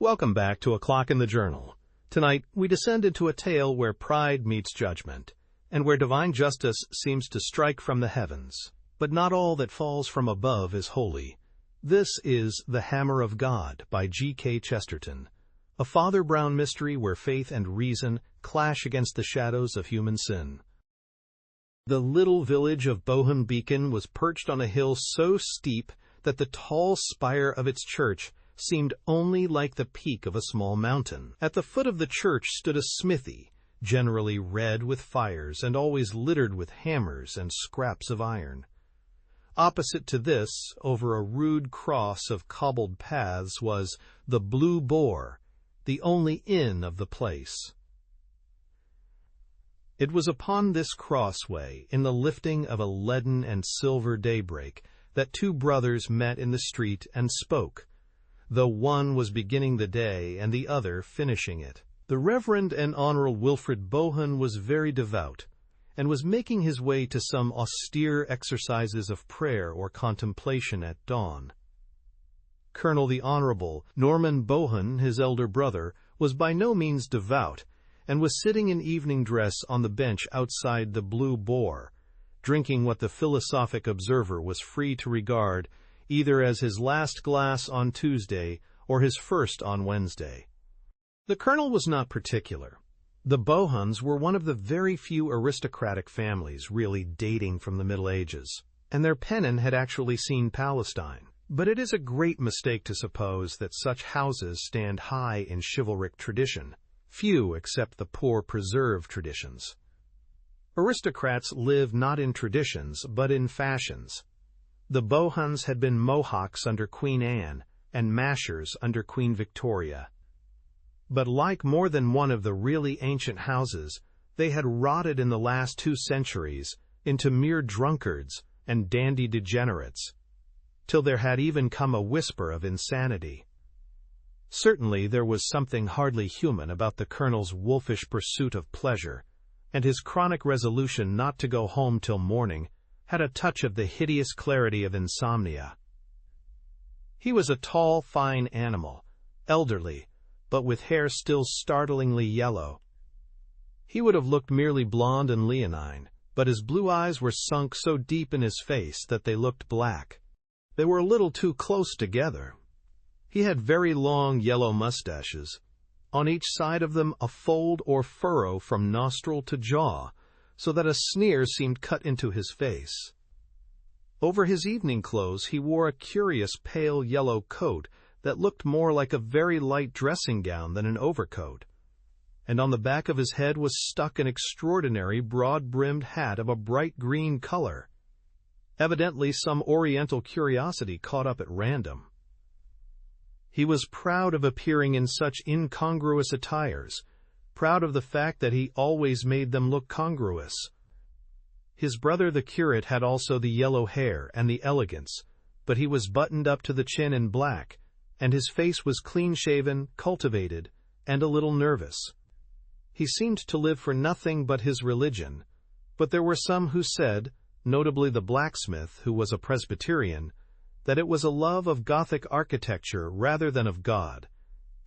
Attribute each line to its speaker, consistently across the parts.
Speaker 1: Welcome back to A Clock in the Journal. Tonight, we descend into a tale where pride meets judgment, and where divine justice seems to strike from the heavens. But not all that falls from above is holy. This is The Hammer of God by G.K. Chesterton, a Father Brown mystery where faith and reason clash against the shadows of human sin. The little village of Bohun Beacon was perched on a hill so steep that the tall spire of its church seemed only like the peak of a small mountain. At the foot of the church stood a smithy, generally red with fires and always littered with hammers and scraps of iron. Opposite to this, over a rude cross of cobbled paths, was the Blue Boar, the only inn of the place. It was upon this crossway, in the lifting of a leaden and silver daybreak, that two brothers met in the street and spoke, though one was beginning the day and the other finishing it. The Reverend and Honorable Wilfrid Bohun was very devout, and was making his way to some austere exercises of prayer or contemplation at dawn. Colonel the Honorable Norman Bohun, his elder brother, was by no means devout, and was sitting in evening dress on the bench outside the Blue Boar, drinking what the philosophic observer was free to regard either as his last glass on Tuesday or his first on Wednesday. The colonel was not particular. The Bohuns were one of the very few aristocratic families really dating from the Middle Ages, and their pennon had actually seen Palestine. But it is a great mistake to suppose that such houses stand high in chivalric tradition. Few accept the poor preserved traditions. Aristocrats live not in traditions, but in fashions. The Bohuns had been Mohawks under Queen Anne, and Mashers under Queen Victoria. But like more than one of the really ancient houses, they had rotted in the last 2 centuries into mere drunkards and dandy degenerates, till there had even come a whisper of insanity. Certainly there was something hardly human about the colonel's wolfish pursuit of pleasure, and his chronic resolution not to go home till morning had a touch of the hideous clarity of insomnia. He was a tall, fine animal, elderly, but with hair still startlingly yellow. He would have looked merely blond and leonine, but his blue eyes were sunk so deep in his face that they looked black. They were a little too close together. He had very long yellow mustaches, on each side of them a fold or furrow from nostril to jaw, so that a sneer seemed cut into his face. Over his evening clothes he wore a curious pale yellow coat that looked more like a very light dressing gown than an overcoat, and on the back of his head was stuck an extraordinary broad-brimmed hat of a bright green color, evidently some oriental curiosity caught up at random. He was proud of appearing in such incongruous attires, proud of the fact that he always made them look congruous. His brother the curate had also the yellow hair and the elegance, but he was buttoned up to the chin in black, and his face was clean-shaven, cultivated, and a little nervous. He seemed to live for nothing but his religion, but there were some who said, notably the blacksmith, who was a Presbyterian, that it was a love of Gothic architecture rather than of God,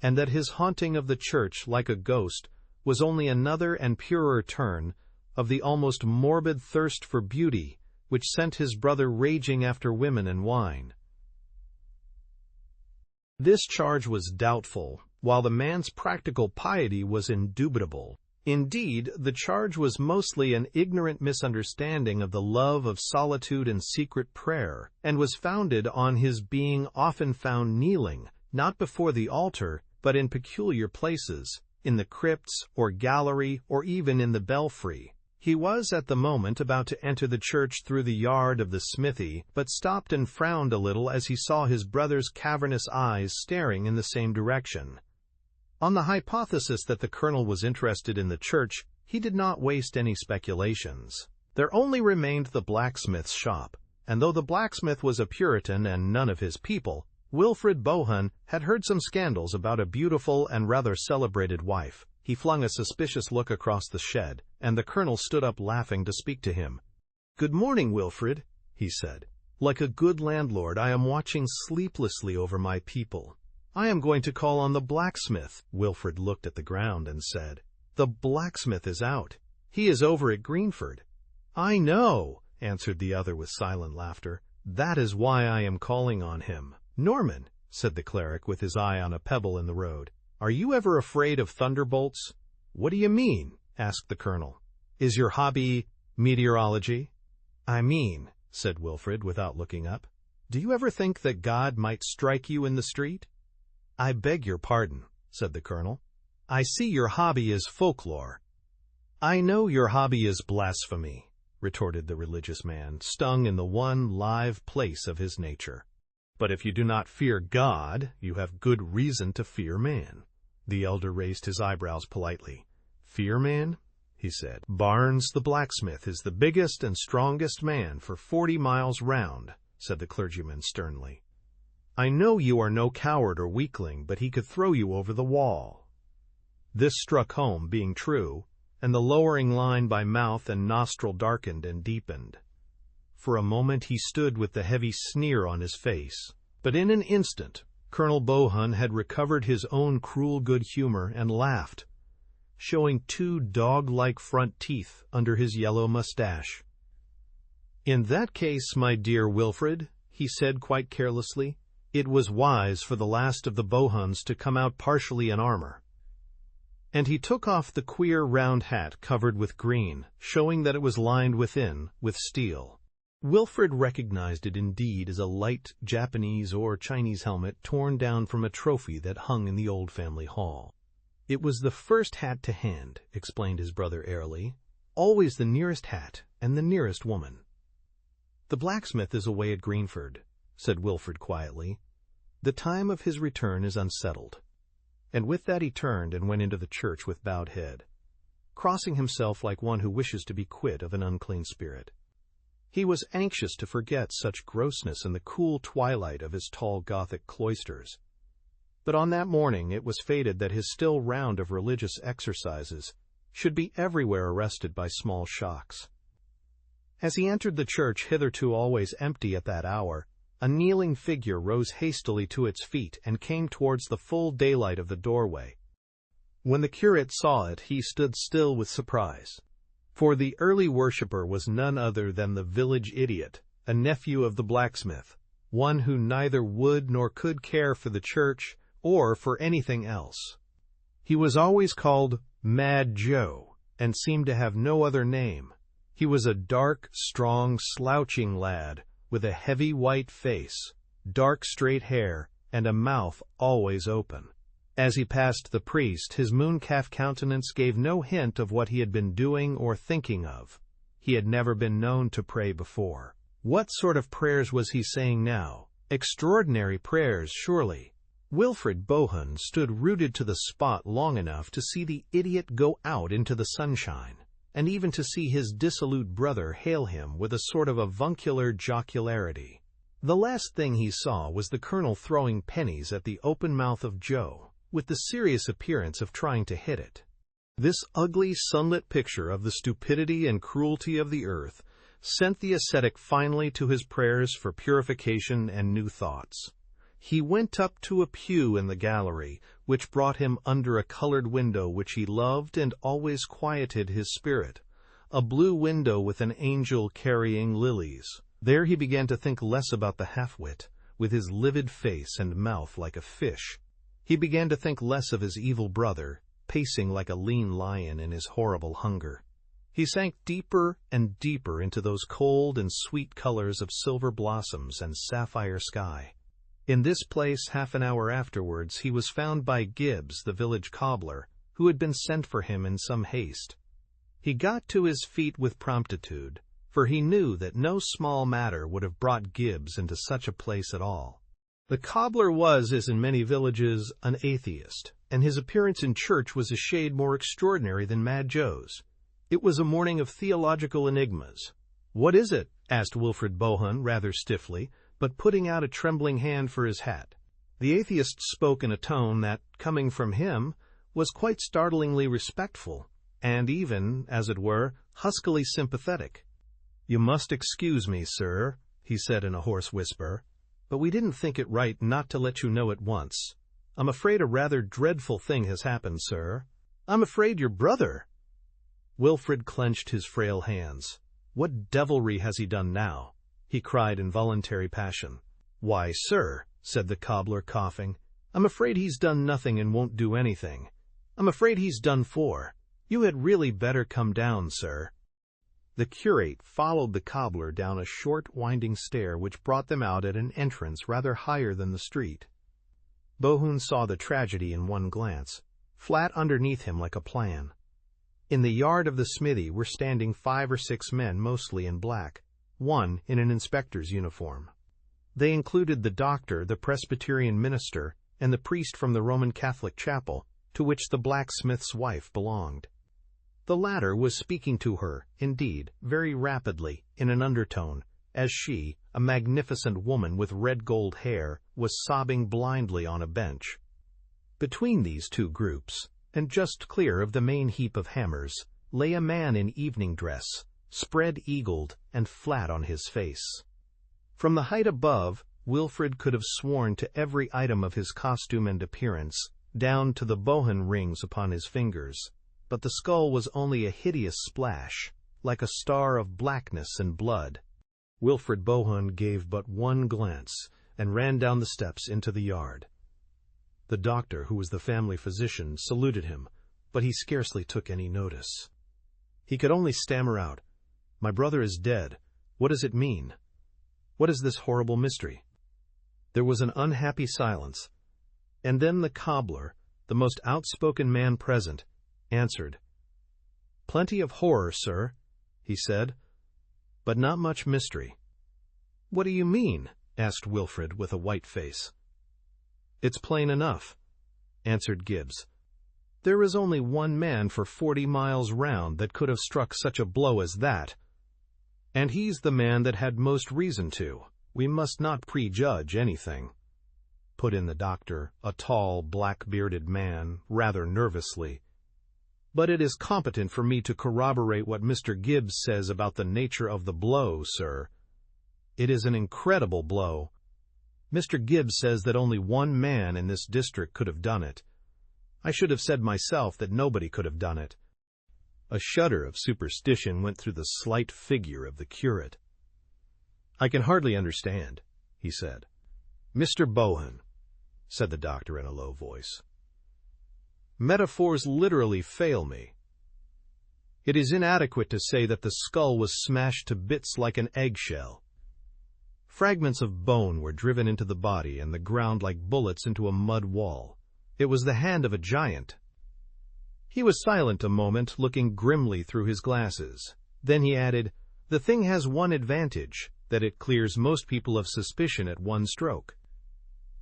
Speaker 1: and that his haunting of the church like a ghost was only another and purer turn of the almost morbid thirst for beauty which sent his brother raging after women and wine. This charge was doubtful, while the man's practical piety was indubitable. Indeed, the charge was mostly an ignorant misunderstanding of the love of solitude and secret prayer, and was founded on his being often found kneeling, not before the altar, but in peculiar places, in the crypts or gallery or even in the belfry. He was at the moment about to enter the church through the yard of the smithy, but stopped and frowned a little as he saw his brother's cavernous eyes staring in the same direction. On the hypothesis that the colonel was interested in the church, he did not waste any speculations. There only remained the blacksmith's shop, and though the blacksmith was a Puritan and none of his people, Wilfrid Bohun had heard some scandals about a beautiful and rather celebrated wife. He flung a suspicious look across the shed, and the colonel stood up laughing to speak to him. "Good morning, Wilfrid," he said. "Like a good landlord, I am watching sleeplessly over my people. "I am going to call on the blacksmith." Wilfrid looked at the ground and said, "The blacksmith is out. He is over at Greenford." "I know," answered the other with silent laughter. "That is why I am calling on him." "Norman," said the cleric with his eye on a pebble in the road, "are you ever afraid of thunderbolts?" "What do you mean?" asked the colonel. "Is your hobby meteorology?" "I mean," said Wilfrid without looking up, "do you ever think that God might strike you in the street?" "I beg your pardon," said the colonel. "I see your hobby is folklore." "I know your hobby is blasphemy," retorted the religious man, stung in the one live place of his nature. "But if you do not fear God, you have good reason to fear man." The elder raised his eyebrows politely. "Fear man?" he said. "Barnes the blacksmith is the biggest and strongest man for 40 miles round," said the clergyman sternly. "I know you are no coward or weakling, but he could throw you over the wall." This struck home, being true, and the lowering line by mouth and nostril darkened and deepened. For a moment he stood with the heavy sneer on his face, but in an instant Colonel Bohun had recovered his own cruel good humor and laughed, showing 2 dog-like front teeth under his yellow mustache. "In that case, my dear Wilfrid," he said quite carelessly, "it was wise for the last of the Bohuns to come out partially in armor." And he took off the queer round hat covered with green, showing that it was lined within with steel. Wilfrid recognized it indeed as a light Japanese or Chinese helmet torn down from a trophy that hung in the old family hall. "It was the first hat to hand," explained his brother airily. "Always the nearest hat and the nearest woman." "The blacksmith is away at Greenford," said Wilfrid quietly. "The time of his return is unsettled." And with that he turned and went into the church with bowed head, crossing himself like one who wishes to be quit of an unclean spirit. He was anxious to forget such grossness in the cool twilight of his tall Gothic cloisters. But on that morning it was fated that his still round of religious exercises should be everywhere arrested by small shocks. As he entered the church, hitherto always empty at that hour, a kneeling figure rose hastily to its feet and came towards the full daylight of the doorway. When the curate saw it, he stood still with surprise. For the early worshipper was none other than the village idiot, a nephew of the blacksmith, one who neither would nor could care for the church or for anything else. He was always called Mad Joe, and seemed to have no other name. He was a dark, strong, slouching lad, with a heavy white face, dark straight hair, and a mouth always open. As he passed the priest, his mooncalf countenance gave no hint of what he had been doing or thinking of. He had never been known to pray before. What sort of prayers was he saying now? Extraordinary prayers, surely. Wilfrid Bohun stood rooted to the spot long enough to see the idiot go out into the sunshine, and even to see his dissolute brother hail him with a sort of avuncular jocularity. The last thing he saw was the colonel throwing pennies at the open mouth of Joe, with the serious appearance of trying to hit it. This ugly, sunlit picture of the stupidity and cruelty of the earth sent the ascetic finally to his prayers for purification and new thoughts. He went up to a pew in the gallery, which brought him under a colored window which he loved and always quieted his spirit, a blue window with an angel carrying lilies. There he began to think less about the half-wit, with his livid face and mouth like a fish. He began to think less of his evil brother, pacing like a lean lion in his horrible hunger. He sank deeper and deeper into those cold and sweet colors of silver blossoms and sapphire sky. In this place, half an hour afterwards, he was found by Gibbs, the village cobbler, who had been sent for him in some haste. He got to his feet with promptitude, for he knew that no small matter would have brought Gibbs into such a place at all. The cobbler was, as in many villages, an atheist, and his appearance in church was a shade more extraordinary than Mad Joe's. It was a morning of theological enigmas. "What is it?" asked Wilfrid Bohun rather stiffly, but putting out a trembling hand for his hat. The atheist spoke in a tone that, coming from him, was quite startlingly respectful, and even, as it were, huskily sympathetic. "You must excuse me, sir," he said in a hoarse whisper, "but we didn't think it right not to let you know at once. I'm afraid a rather dreadful thing has happened, sir. I'm afraid your brother—" Wilfrid clenched his frail hands. "What devilry has he done now?" he cried in voluntary passion. "Why, sir," said the cobbler, coughing, "I'm afraid he's done nothing and won't do anything. I'm afraid he's done for. You had really better come down, sir." The curate followed the cobbler down a short, winding stair which brought them out at an entrance rather higher than the street. Bohun saw the tragedy in one glance, flat underneath him like a plan. In the yard of the smithy were standing 5 or 6 men, mostly in black, one in an inspector's uniform. They included the doctor, the Presbyterian minister, and the priest from the Roman Catholic chapel, to which the blacksmith's wife belonged. The latter was speaking to her, indeed, very rapidly, in an undertone, as she, a magnificent woman with red gold hair, was sobbing blindly on a bench. Between these two groups, and just clear of the main heap of hammers, lay a man in evening dress, spread-eagled and flat on his face. From the height above, Wilfrid could have sworn to every item of his costume and appearance, down to the Bohun rings upon his fingers, but the skull was only a hideous splash, like a star of blackness and blood. Wilfrid Bohun gave but one glance, and ran down the steps into the yard. The doctor, who was the family physician, saluted him, but he scarcely took any notice. He could only stammer out, "My brother is dead. What does it mean? What is this horrible mystery?" There was an unhappy silence, and then the cobbler, the most outspoken man present, answered. "Plenty of horror, sir," he said, "but not much mystery." "What do you mean?" asked Wilfrid with a white face. "It's plain enough," answered Gibbs. "There is only one man for 40 miles round that could have struck such a blow as that. And he's the man that had most reason to. We must not prejudge anything," put in the doctor, a tall, black-bearded man, rather nervously. "But it is competent for me to corroborate what Mr. Gibbs says about the nature of the blow, sir. It is an incredible blow. Mr. Gibbs says that only one man in this district could have done it. I should have said myself that nobody could have done it." A shudder of superstition went through the slight figure of the curate. "I can hardly understand," he said. "Mr. Bohun," said the doctor in a low voice, "metaphors literally fail me. It is inadequate to say that the skull was smashed to bits like an eggshell. Fragments of bone were driven into the body and the ground like bullets into a mud wall. It was the hand of a giant." He was silent a moment, looking grimly through his glasses. Then he added, "The thing has one advantage, that it clears most people of suspicion at one stroke.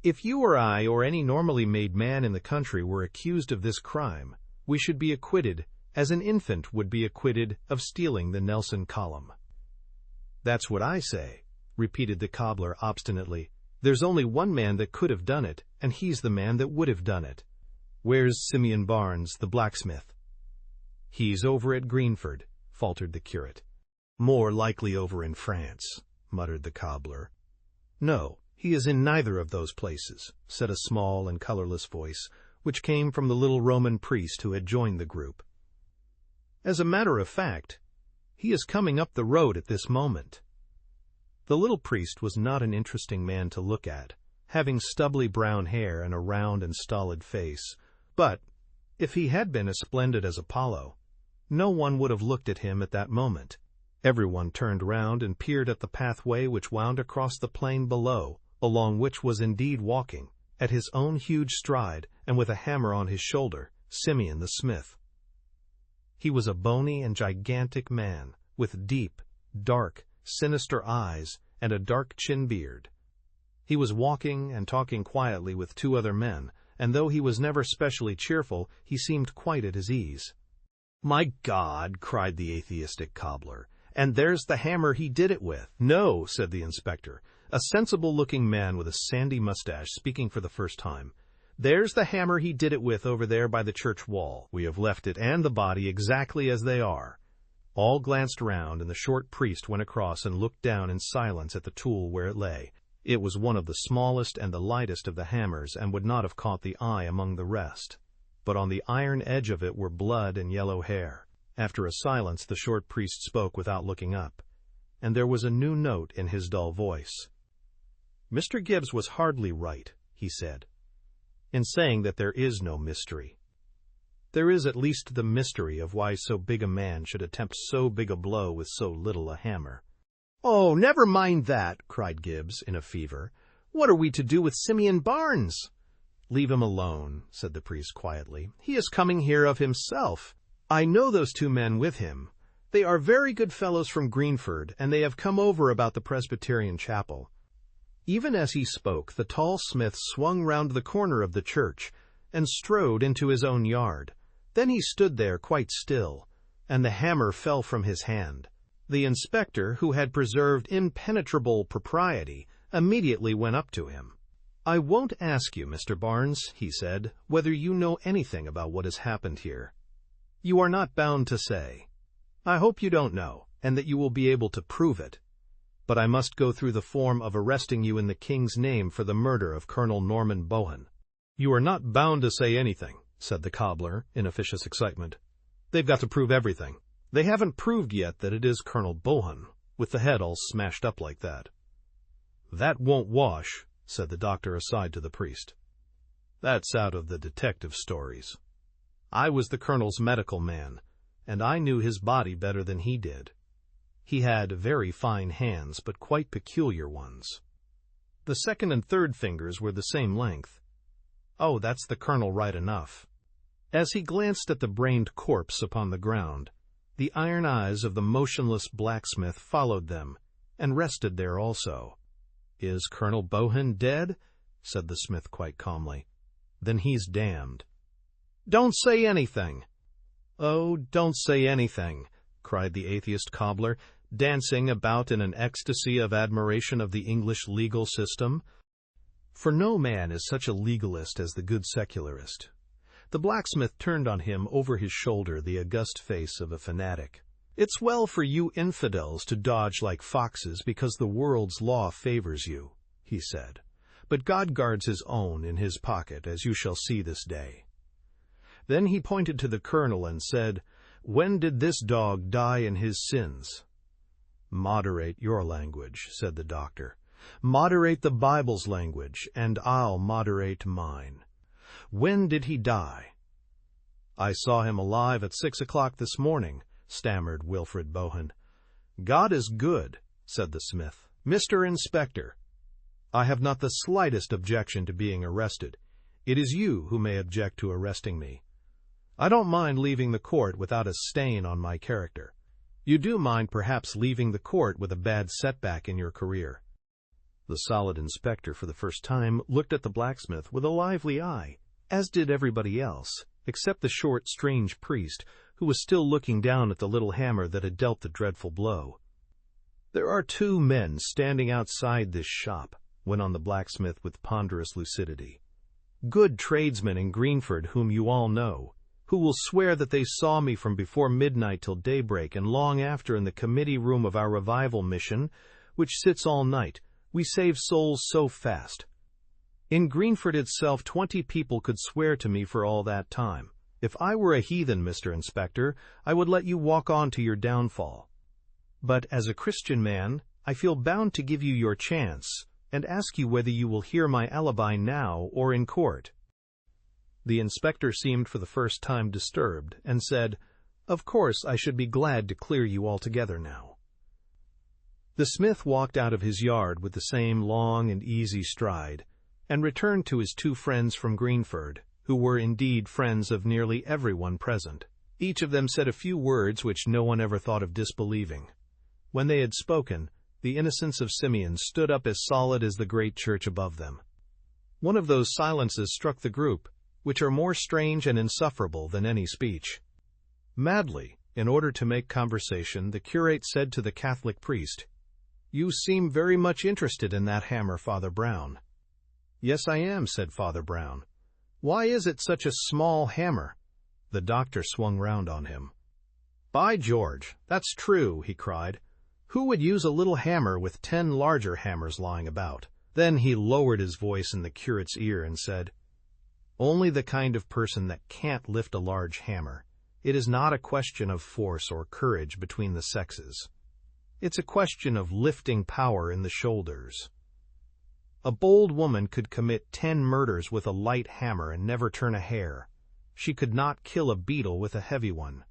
Speaker 1: If you or I or any normally made man in the country were accused of this crime, we should be acquitted, as an infant would be acquitted of stealing the Nelson column." "That's what I say," repeated the cobbler obstinately. "There's only one man that could have done it, and he's the man that would have done it. Where's Simeon Barnes, the blacksmith?" "He's over at Greenford," faltered the curate. "More likely over in France," muttered the cobbler. "No, he is in neither of those places," said a small and colorless voice, which came from the little Roman priest who had joined the group. "As a matter of fact, he is coming up the road at this moment." The little priest was not an interesting man to look at, having stubbly brown hair and a round and stolid face, but, if he had been as splendid as Apollo, no one would have looked at him at that moment. Everyone turned round and peered at the pathway which wound across the plain below, along which was indeed walking, at his own huge stride and with a hammer on his shoulder, Simeon the smith. He was a bony and gigantic man, with deep, dark, sinister eyes and a dark chin-beard. He was walking and talking quietly with 2 other men, and though he was never specially cheerful, he seemed quite at his ease. "My God!" cried the atheistic cobbler. "And there's the hammer he did it with." "No," said the inspector, a sensible-looking man with a sandy mustache, speaking for the first time. "There's the hammer he did it with over there by the church wall. We have left it and the body exactly as they are." All glanced round, and the short priest went across and looked down in silence at the tool where it lay. It was one of the smallest and the lightest of the hammers, and would not have caught the eye among the rest. But on the iron edge of it were blood and yellow hair. After a silence, the short priest spoke without looking up, and there was a new note in his dull voice. "Mr. Gibbs was hardly right," he said, "in saying that there is no mystery. There is at least the mystery of why so big a man should attempt so big a blow with so little a hammer." "Oh, never mind that," cried Gibbs in a fever. "What are we to do with Simeon Barnes?" "Leave him alone," said the priest quietly. "He is coming here of himself. I know those two men with him. They are very good fellows from Greenford, and they have come over about the Presbyterian chapel." Even as he spoke, the tall smith swung round the corner of the church and strode into his own yard. Then he stood there quite still, and the hammer fell from his hand. The inspector, who had preserved impenetrable propriety, immediately went up to him. "I won't ask you, Mr. Barnes," he said, "whether you know anything about what has happened here. You are not bound to say. I hope you don't know, and that you will be able to prove it. But I must go through the form of arresting you in the King's name for the murder of Colonel Norman Bohun." "You are not bound to say anything," said the cobbler, in officious excitement. "They've got to prove everything. They haven't proved yet that it is Colonel Bohun, with the head all smashed up like that." "That won't wash," said the doctor aside to the priest. "That's out of the detective stories. I was the colonel's medical man, and I knew his body better than he did. He had very fine hands, but quite peculiar ones. The second and third fingers were the same length. Oh, that's the colonel right enough." As he glanced at the brained corpse upon the ground, the iron eyes of the motionless blacksmith followed them, and rested there also. "Is Colonel Bohun dead?" said the smith quite calmly. "Then he's damned." "Don't say anything." "Oh, don't say anything," cried the atheist cobbler, dancing about in an ecstasy of admiration of the English legal system. For no man is such a legalist as the good secularist. The blacksmith turned on him over his shoulder the august face of a fanatic. "It's well for you infidels to dodge like foxes because the world's law favors you," he said. "But God guards his own in his pocket, as you shall see this day." Then he pointed to the colonel and said, "When did this dog die in his sins?" "Moderate your language," said the doctor. "Moderate the Bible's language, and I'll moderate mine. When did he die?" "I saw him alive at 6 o'clock this morning," stammered Wilfred Bohun. "God is good," said the smith. "Mr. Inspector, I have not the slightest objection to being arrested. It is you who may object to arresting me. I don't mind leaving the court without a stain on my character. You do mind perhaps leaving the court with a bad setback in your career." The solid inspector for the first time looked at the blacksmith with a lively eye, as did everybody else, except the short, strange priest, who was still looking down at the little hammer that had dealt the dreadful blow. "There are two men standing outside this shop," went on the blacksmith with ponderous lucidity. "Good tradesmen in Greenford whom you all know, who will swear that they saw me from before midnight till daybreak and long after in the committee room of our revival mission, which sits all night. We save souls so fast. In Greenford itself 20 people could swear to me for all that time. If I were a heathen, Mr. Inspector, I would let you walk on to your downfall. But as a Christian man, I feel bound to give you your chance and ask you whether you will hear my alibi now or in court." The inspector seemed for the first time disturbed, and said, "Of course I should be glad to clear you altogether now." The smith walked out of his yard with the same long and easy stride, and returned to his two friends from Greenford, who were indeed friends of nearly everyone present. Each of them said a few words which no one ever thought of disbelieving. When they had spoken, the Innocence of Simeon stood up as solid as the great church above them. One of those silences struck the group, which are more strange and insufferable than any speech. Madly, in order to make conversation, the curate said to the Catholic priest, "You seem very much interested in that hammer, Father Brown." "Yes, I am," said Father Brown. "Why is it such a small hammer?" The doctor swung round on him. "By George, that's true," he cried. "Who would use a little hammer with 10 larger hammers lying about? Then he lowered his voice in the curate's ear and said, "Only the kind of person that can't lift a large hammer. It is not a question of force or courage between the sexes. It's a question of lifting power in the shoulders. A bold woman could commit 10 murders with a light hammer and never turn a hair. She could not kill a beetle with a heavy one."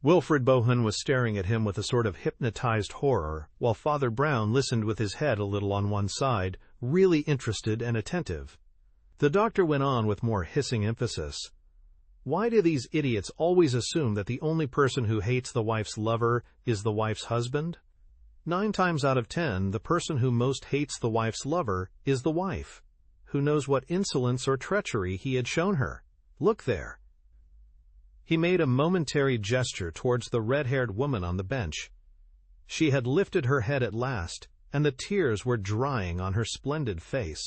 Speaker 1: Wilfrid Bohun was staring at him with a sort of hypnotized horror, while Father Brown listened with his head a little on one side, really interested and attentive. The doctor went on with more hissing emphasis. "Why do these idiots always assume that the only person who hates the wife's lover is the wife's husband? 9 times out of 10, the person who most hates the wife's lover is the wife. Who knows what insolence or treachery he had shown her? Look there." He made a momentary gesture towards the red-haired woman on the bench. She had lifted her head at last, and the tears were drying on her splendid face.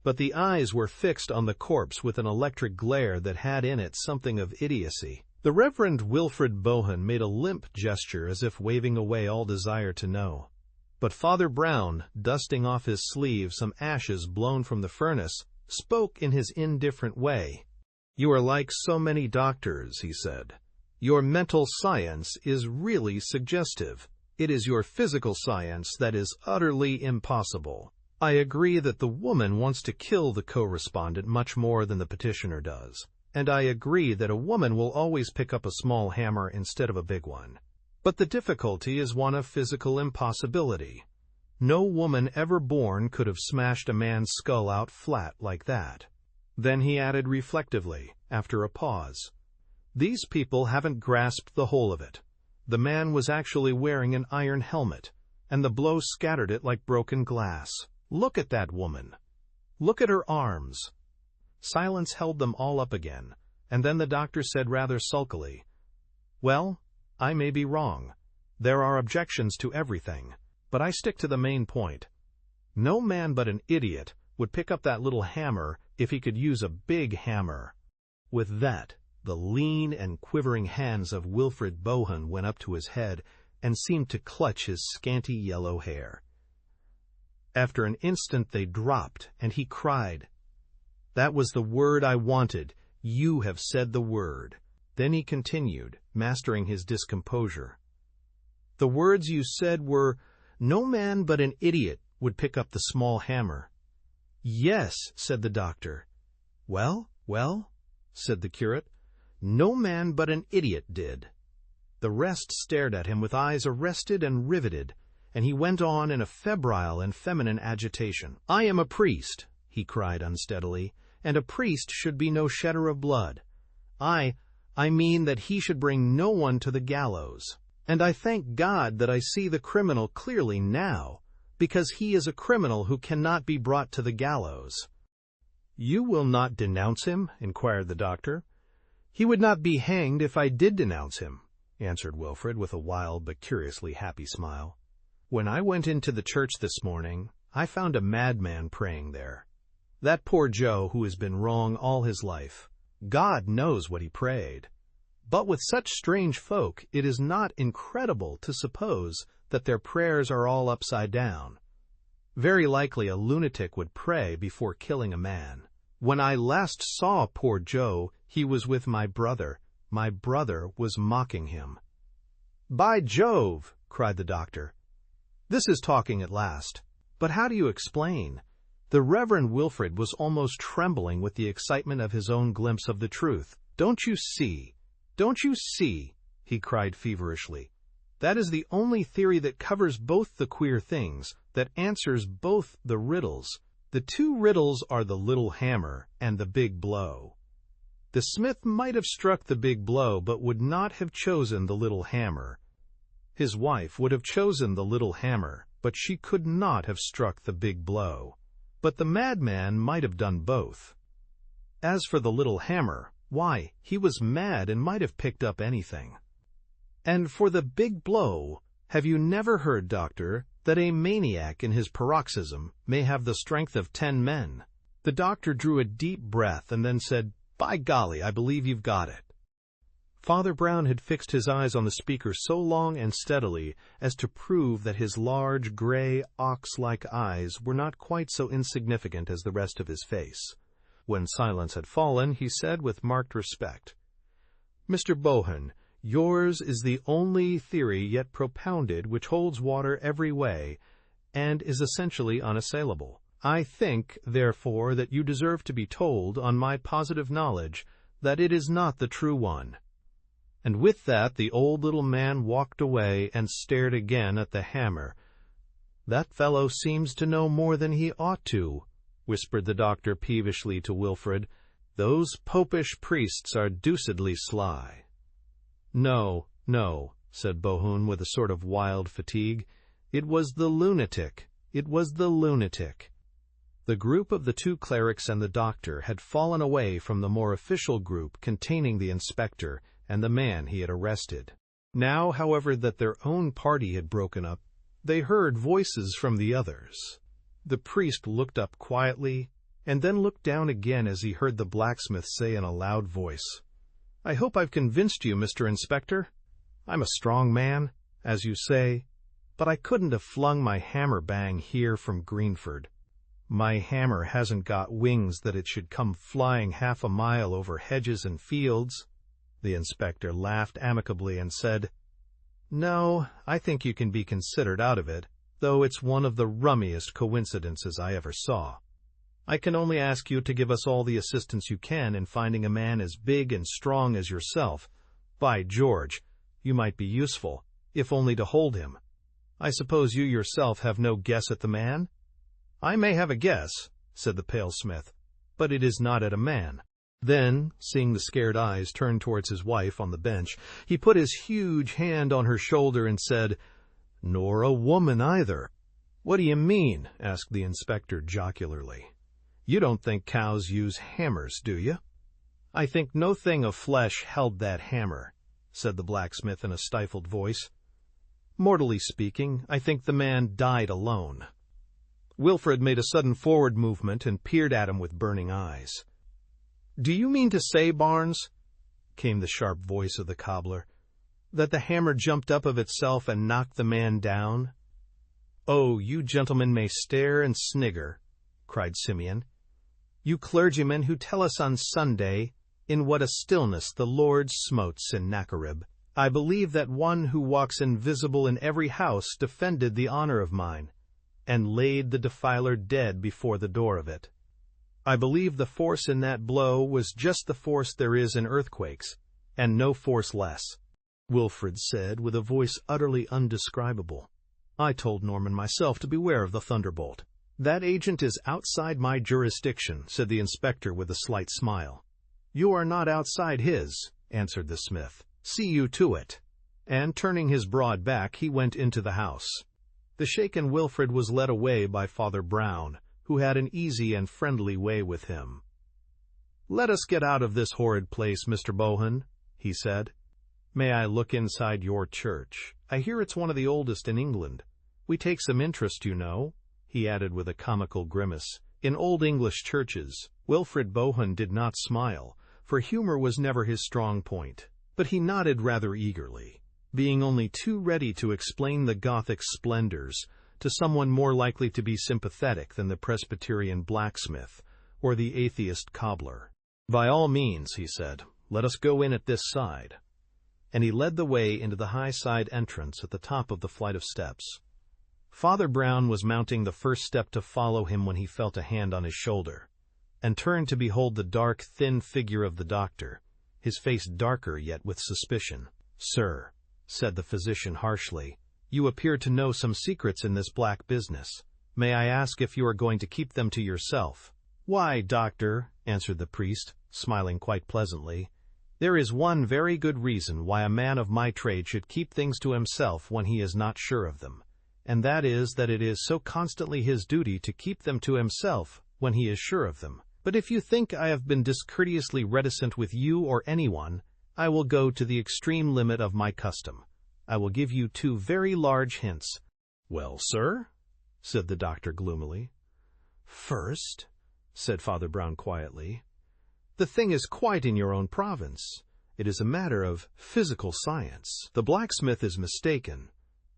Speaker 1: But the eyes were fixed on the corpse with an electric glare that had in it something of idiocy. The Reverend Wilfrid Bohun made a limp gesture as if waving away all desire to know. But Father Brown, dusting off his sleeve some ashes blown from the furnace, spoke in his indifferent way. "You are like so many doctors," he said. "Your mental science is really suggestive. It is your physical science that is utterly impossible. I agree that the woman wants to kill the co-respondent much more than the petitioner does, and I agree that a woman will always pick up a small hammer instead of a big one. But the difficulty is one of physical impossibility. No woman ever born could have smashed a man's skull out flat like that." Then he added reflectively, after a pause, "These people haven't grasped the whole of it. The man was actually wearing an iron helmet, and the blow scattered it like broken glass. Look at that woman. Look at her arms." Silence held them all up again, and then the doctor said rather sulkily, "Well, I may be wrong. There are objections to everything, but I stick to the main point. No man but an idiot would pick up that little hammer if he could use a big hammer." With that, the lean and quivering hands of Wilfrid Bohun went up to his head and seemed to clutch his scanty yellow hair. After an instant they dropped, and he cried, "That was the word I wanted. You have said the word." Then he continued, mastering his discomposure, "The words you said were, 'No man but an idiot would pick up the small hammer.'" "Yes," said the doctor. "Well, well," said the curate, "no man but an idiot did." The rest stared at him with eyes arrested and riveted, and he went on in a febrile and feminine agitation. "I am a priest," he cried unsteadily, "and a priest should be no shedder of blood. I mean that he should bring no one to the gallows. And I thank God that I see the criminal clearly now, because he is a criminal who cannot be brought to the gallows." "You will not denounce him?" inquired the doctor. "He would not be hanged if I did denounce him," answered Wilfrid with a wild but curiously happy smile. "When I went into the church this morning, I found a madman praying there. That poor Joe who has been wrong all his life. God knows what he prayed. But with such strange folk, it is not incredible to suppose that their prayers are all upside down. Very likely a lunatic would pray before killing a man. When I last saw poor Joe, he was with my brother. My brother was mocking him." "By Jove!" cried the doctor. "This is talking at last. But how do you explain?" The Reverend Wilfrid was almost trembling with the excitement of his own glimpse of the truth. "Don't you see? Don't you see?" he cried feverishly. "That is the only theory that covers both the queer things, that answers both the riddles. The two riddles are the little hammer and the big blow. The smith might have struck the big blow, but would not have chosen the little hammer. His wife would have chosen the little hammer, but she could not have struck the big blow. But the madman might have done both. As for the little hammer, why, he was mad and might have picked up anything. And for the big blow, have you never heard, doctor, that a maniac in his paroxysm may have the strength of 10 men? The doctor drew a deep breath and then said, "By golly, I believe you've got it." Father Brown had fixed his eyes on the speaker so long and steadily as to prove that his large, gray, ox-like eyes were not quite so insignificant as the rest of his face. When silence had fallen, he said with marked respect, "Mr. Bohun, yours is the only theory yet propounded which holds water every way and is essentially unassailable. I think, therefore, that you deserve to be told, on my positive knowledge, that it is not the true one." And with that the old little man walked away and stared again at the hammer. "That fellow seems to know more than he ought to," whispered the doctor peevishly to Wilfrid. "Those popish priests are deucedly sly." "No, no," said Bohun with a sort of wild fatigue. "It was the lunatic. It was the lunatic." The group of the two clerics and the doctor had fallen away from the more official group containing the inspector and the man he had arrested. Now, however, that their own party had broken up, they heard voices from the others. The priest looked up quietly, and then looked down again as he heard the blacksmith say in a loud voice, "I hope I've convinced you, Mr. Inspector. I'm a strong man, as you say, but I couldn't have flung my hammer bang here from Greenford. My hammer hasn't got wings that it should come flying half a mile over hedges and fields." The inspector laughed amicably and said, "No, I think you can be considered out of it, though it's one of the rummiest coincidences I ever saw. I can only ask you to give us all the assistance you can in finding a man as big and strong as yourself. By George, you might be useful, if only to hold him. I suppose you yourself have no guess at the man?" "I may have a guess," said the pale smith, "but it is not at a man." Then, seeing the scared eyes turned towards his wife on the bench, he put his huge hand on her shoulder and said, "Nor a woman either." "What do you mean?" asked the inspector jocularly. "You don't think cows use hammers, do you?" "I think no thing of flesh held that hammer," said the blacksmith in a stifled voice. "Mortally speaking, I think the man died alone." Wilfrid made a sudden forward movement and peered at him with burning eyes. "Do you mean to say, Barnes," came the sharp voice of the cobbler, "that the hammer jumped up of itself and knocked the man down?" "Oh, you gentlemen may stare and snigger," cried Simeon. "You clergymen who tell us on Sunday, in what a stillness the Lord smote Sennacherib. I believe that one who walks invisible in every house defended the honor of mine, and laid the defiler dead before the door of it. I believe the force in that blow was just the force there is in earthquakes, and no force less," Wilfrid said with a voice utterly undescribable. "I told Norman myself to beware of the thunderbolt." "That agent is outside my jurisdiction," said the inspector with a slight smile. "You are not outside his," answered the smith. "See you to it." And turning his broad back, he went into the house. The shaken Wilfrid was led away by Father Brown, who had an easy and friendly way with him. "Let us get out of this horrid place, Mr. Bohun," he said. "May I look inside your church? I hear it's one of the oldest in England. We take some interest, you know," he added with a comical grimace, "in old English churches." Wilfrid Bohun did not smile, for humor was never his strong point, but he nodded rather eagerly, being only too ready to explain the Gothic splendors to someone more likely to be sympathetic than the Presbyterian blacksmith or the atheist cobbler. "By all means," he said, "let us go in at this side." And he led the way into the high side entrance at the top of the flight of steps. Father Brown was mounting the first step to follow him when he felt a hand on his shoulder, and turned to behold the dark, thin figure of the doctor, his face darker yet with suspicion. "Sir," said the physician harshly, "you appear to know some secrets in this black business. May I ask if you are going to keep them to yourself?" "Why, doctor," answered the priest, smiling quite pleasantly, "there is one very good reason why a man of my trade should keep things to himself when he is not sure of them, and that is that it is so constantly his duty to keep them to himself when he is sure of them. But if you think I have been discourteously reticent with you or anyone, I will go to the extreme limit of my custom. I will give you 2 very large hints." "Well, sir?" said the doctor gloomily. "First," said Father Brown quietly, "the thing is quite in your own province, It is a matter of physical science. The blacksmith is mistaken,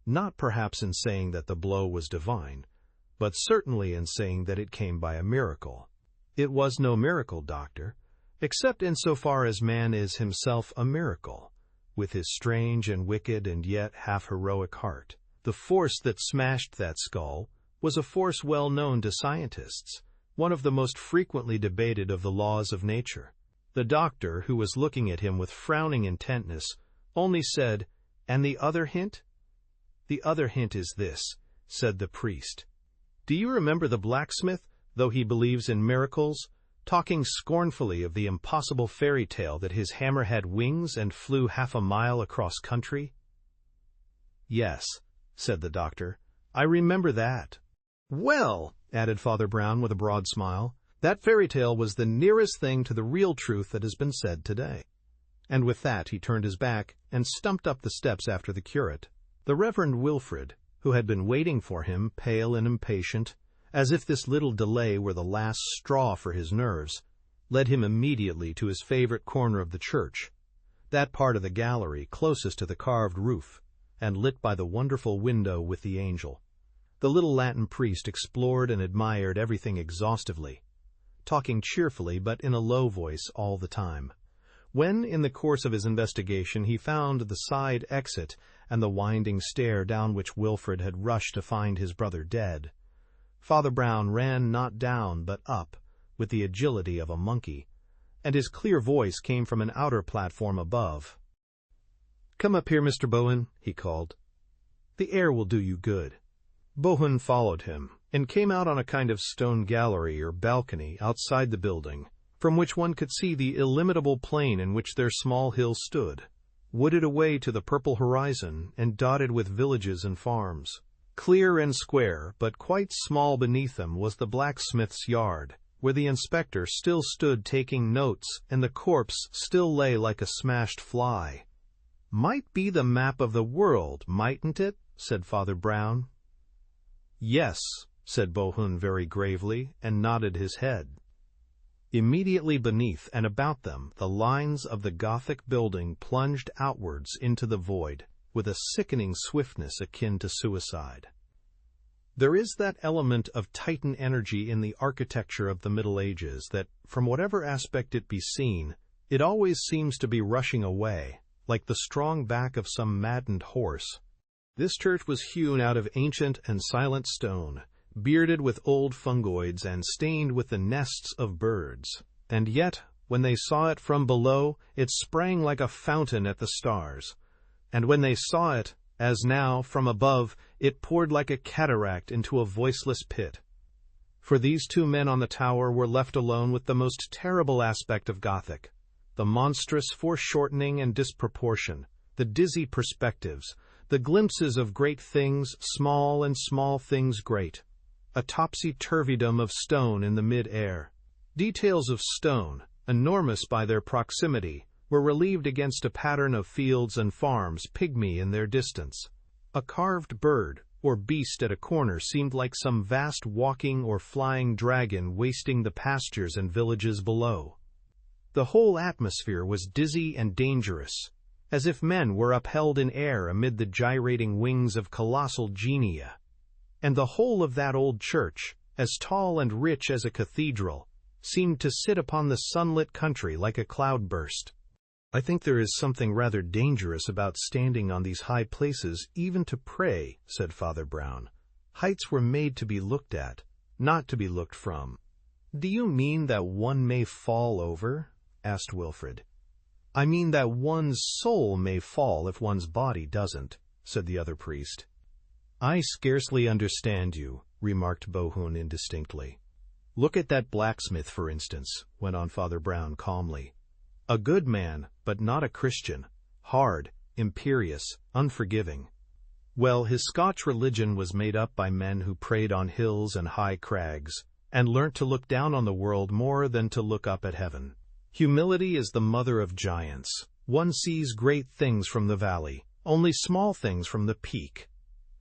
Speaker 1: not perhaps in saying that the blow was divine, but certainly in saying that it came by a miracle. It was no miracle, doctor, except insofar as man is himself a miracle, with his strange and wicked and yet half-heroic heart. The force that smashed that skull was a force well known to scientists, one of the most frequently debated of the laws of nature. The doctor, who was looking at him with frowning intentness, only said, "And the other hint?" "The other hint is this," said the priest. "Do you remember the blacksmith, though he believes in miracles, talking scornfully of the impossible fairy tale that his hammer had wings and flew half a mile across country?" "Yes," said the doctor, "I remember that." "Well," added Father Brown with a broad smile, "that fairy tale was the nearest thing to the real truth that has been said today." And with that he turned his back and stumped up the steps after the curate. The Reverend Wilfrid, who had been waiting for him, pale and impatient, as if this little delay were the last straw for his nerves, led him immediately to his favorite corner of the church, that part of the gallery closest to the carved roof, and lit by the wonderful window with the angel. The little Latin priest explored and admired everything exhaustively, talking cheerfully but in a low voice all the time. When, in the course of his investigation, he found the side exit and the winding stair down which Wilfrid had rushed to find his brother dead, Father Brown ran not down but up with the agility of a monkey, and his clear voice came from an outer platform above. "Come up here, Mr. Bohun," he called. "The air will do you good." Bohun followed him, and came out on a kind of stone gallery or balcony outside the building, from which one could see the illimitable plain in which their small hill stood, wooded away to the purple horizon and dotted with villages and farms. Clear and square, but quite small beneath them, was the blacksmith's yard, where the inspector still stood taking notes and the corpse still lay like a smashed fly. "Might be the map of the world, mightn't it?" said Father Brown. "Yes," said Bohun very gravely, and nodded his head. Immediately beneath and about them, the lines of the Gothic building plunged outwards into the void, with a sickening swiftness akin to suicide. There is that element of Titan energy in the architecture of the Middle Ages that, from whatever aspect it be seen, it always seems to be rushing away, like the strong back of some maddened horse. This church was hewn out of ancient and silent stone, bearded with old fungoids and stained with the nests of birds, and yet, when they saw it from below, it sprang like a fountain at the stars, and when they saw it, as now, from above, it poured like a cataract into a voiceless pit. For these two men on the tower were left alone with the most terrible aspect of Gothic, the monstrous foreshortening and disproportion, the dizzy perspectives, the glimpses of great things small and small things great, a topsy-turvydom of stone in the mid-air. Details of stone, enormous by their proximity, were relieved against a pattern of fields and farms pygmy in their distance. A carved bird or beast at a corner seemed like some vast walking or flying dragon wasting the pastures and villages below. The whole atmosphere was dizzy and dangerous, as if men were upheld in air amid the gyrating wings of colossal genia. And the whole of that old church, as tall and rich as a cathedral, seemed to sit upon the sunlit country like a cloudburst. "I think there is something rather dangerous about standing on these high places even to pray," said Father Brown. "Heights were made to be looked at, not to be looked from." "Do you mean that one may fall over?" asked Wilfrid. "I mean that one's soul may fall if one's body doesn't," said the other priest. "I scarcely understand you," remarked Bohun indistinctly. "Look at that blacksmith, for instance," went on Father Brown calmly. "A good man, but not a Christian, hard, imperious, unforgiving. Well, his Scotch religion was made up by men who prayed on hills and high crags, and learnt to look down on the world more than to look up at heaven. Humility is the mother of giants. One sees great things from the valley, only small things from the peak.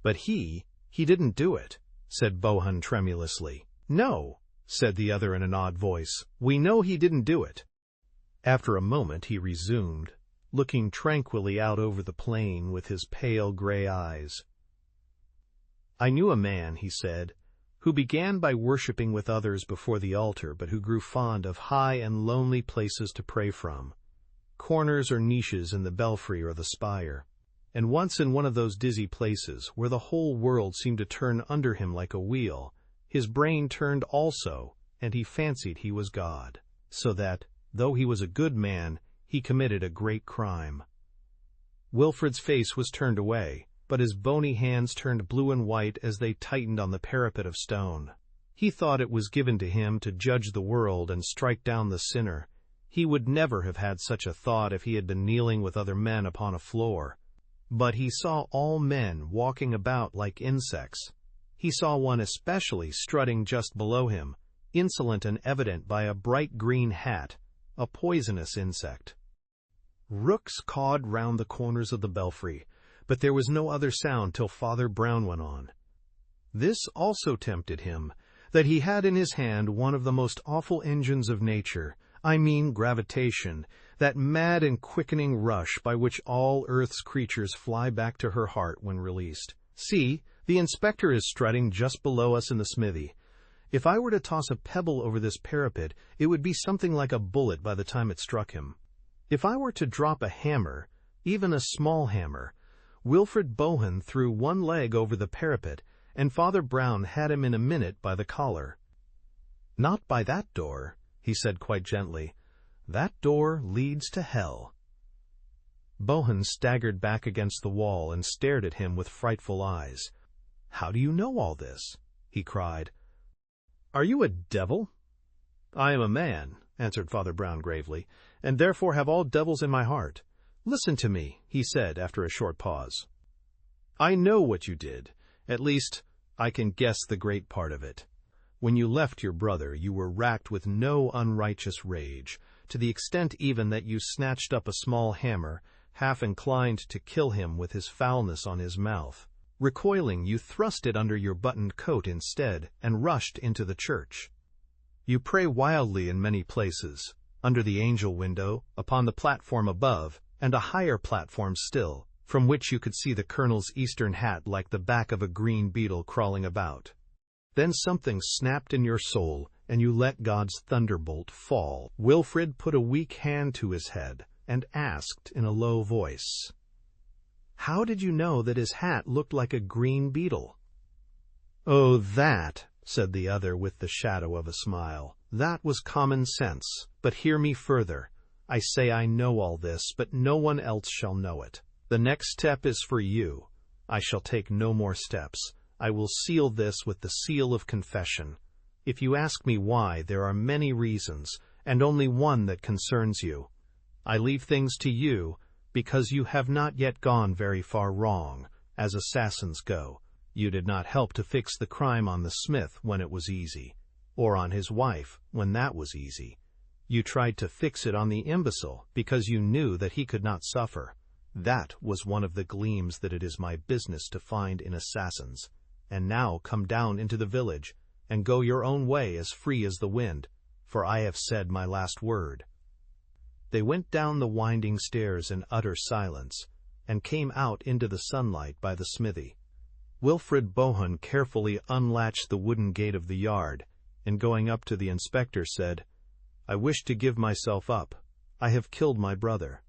Speaker 1: But he didn't do it," said Bohun tremulously. "No," said the other in an odd voice, "we know he didn't do it." After a moment he resumed, looking tranquilly out over the plain with his pale gray eyes. "I knew a man," he said, "who began by worshipping with others before the altar, but who grew fond of high and lonely places to pray from, corners or niches in the belfry or the spire. And once in one of those dizzy places, where the whole world seemed to turn under him like a wheel, his brain turned also, and he fancied he was God, so that, though he was a good man, he committed a great crime." Wilfred's face was turned away, but his bony hands turned blue and white as they tightened on the parapet of stone. He thought it was given to him to judge the world and strike down the sinner. He would never have had such a thought if he had been kneeling with other men upon a floor. But he saw all men walking about like insects. He saw one especially strutting just below him, insolent and evident by a bright green hat, a poisonous insect. Rooks cawed round the corners of the belfry, but there was no other sound till Father Brown went on. This also tempted him, that he had in his hand one of the most awful engines of nature, I mean gravitation, that mad and quickening rush by which all earth's creatures fly back to her heart when released. "See, the inspector is strutting just below us in the smithy. If I were to toss a pebble over this parapet, it would be something like a bullet by the time it struck him. If I were to drop a hammer, even a small hammer, Wilfred Bohun threw one leg over the parapet, and Father Brown had him in a minute by the collar." "Not by that door," he said quite gently. "That door leads to hell." Bohun staggered back against the wall and stared at him with frightful eyes. "How do you know all this?" he cried. "Are you a devil?" "I am a man," answered Father Brown gravely, "and therefore have all devils in my heart. Listen to me," he said after a short pause. "I know what you did. At least, I can guess the great part of it. When you left your brother, you were racked with no unrighteous rage, to the extent even that you snatched up a small hammer, half inclined to kill him with his foulness on his mouth. Recoiling, you thrust it under your buttoned coat instead, and rushed into the church. You pray wildly in many places, under the angel window, upon the platform above, and a higher platform still, from which you could see the colonel's Eastern hat like the back of a green beetle crawling about. Then something snapped in your soul, and you let God's thunderbolt fall." Wilfred put a weak hand to his head, and asked in a low voice, "How did you know that his hat looked like a green beetle?" "Oh, that," said the other with the shadow of a smile, "that was common sense. But hear me further. I say I know all this, but no one else shall know it. The next step is for you. I shall take no more steps. I will seal this with the seal of confession. If you ask me why, there are many reasons, and only one that concerns you. I leave things to you, because you have not yet gone very far wrong, as assassins go. You did not help to fix the crime on the smith when it was easy, or on his wife when that was easy. You tried to fix it on the imbecile because you knew that he could not suffer. That was one of the gleams that it is my business to find in assassins. And now come down into the village, and go your own way as free as the wind, for I have said my last word." They went down the winding stairs in utter silence, and came out into the sunlight by the smithy. Wilfred Bohun carefully unlatched the wooden gate of the yard, and going up to the inspector said, "I wish to give myself up. I have killed my brother."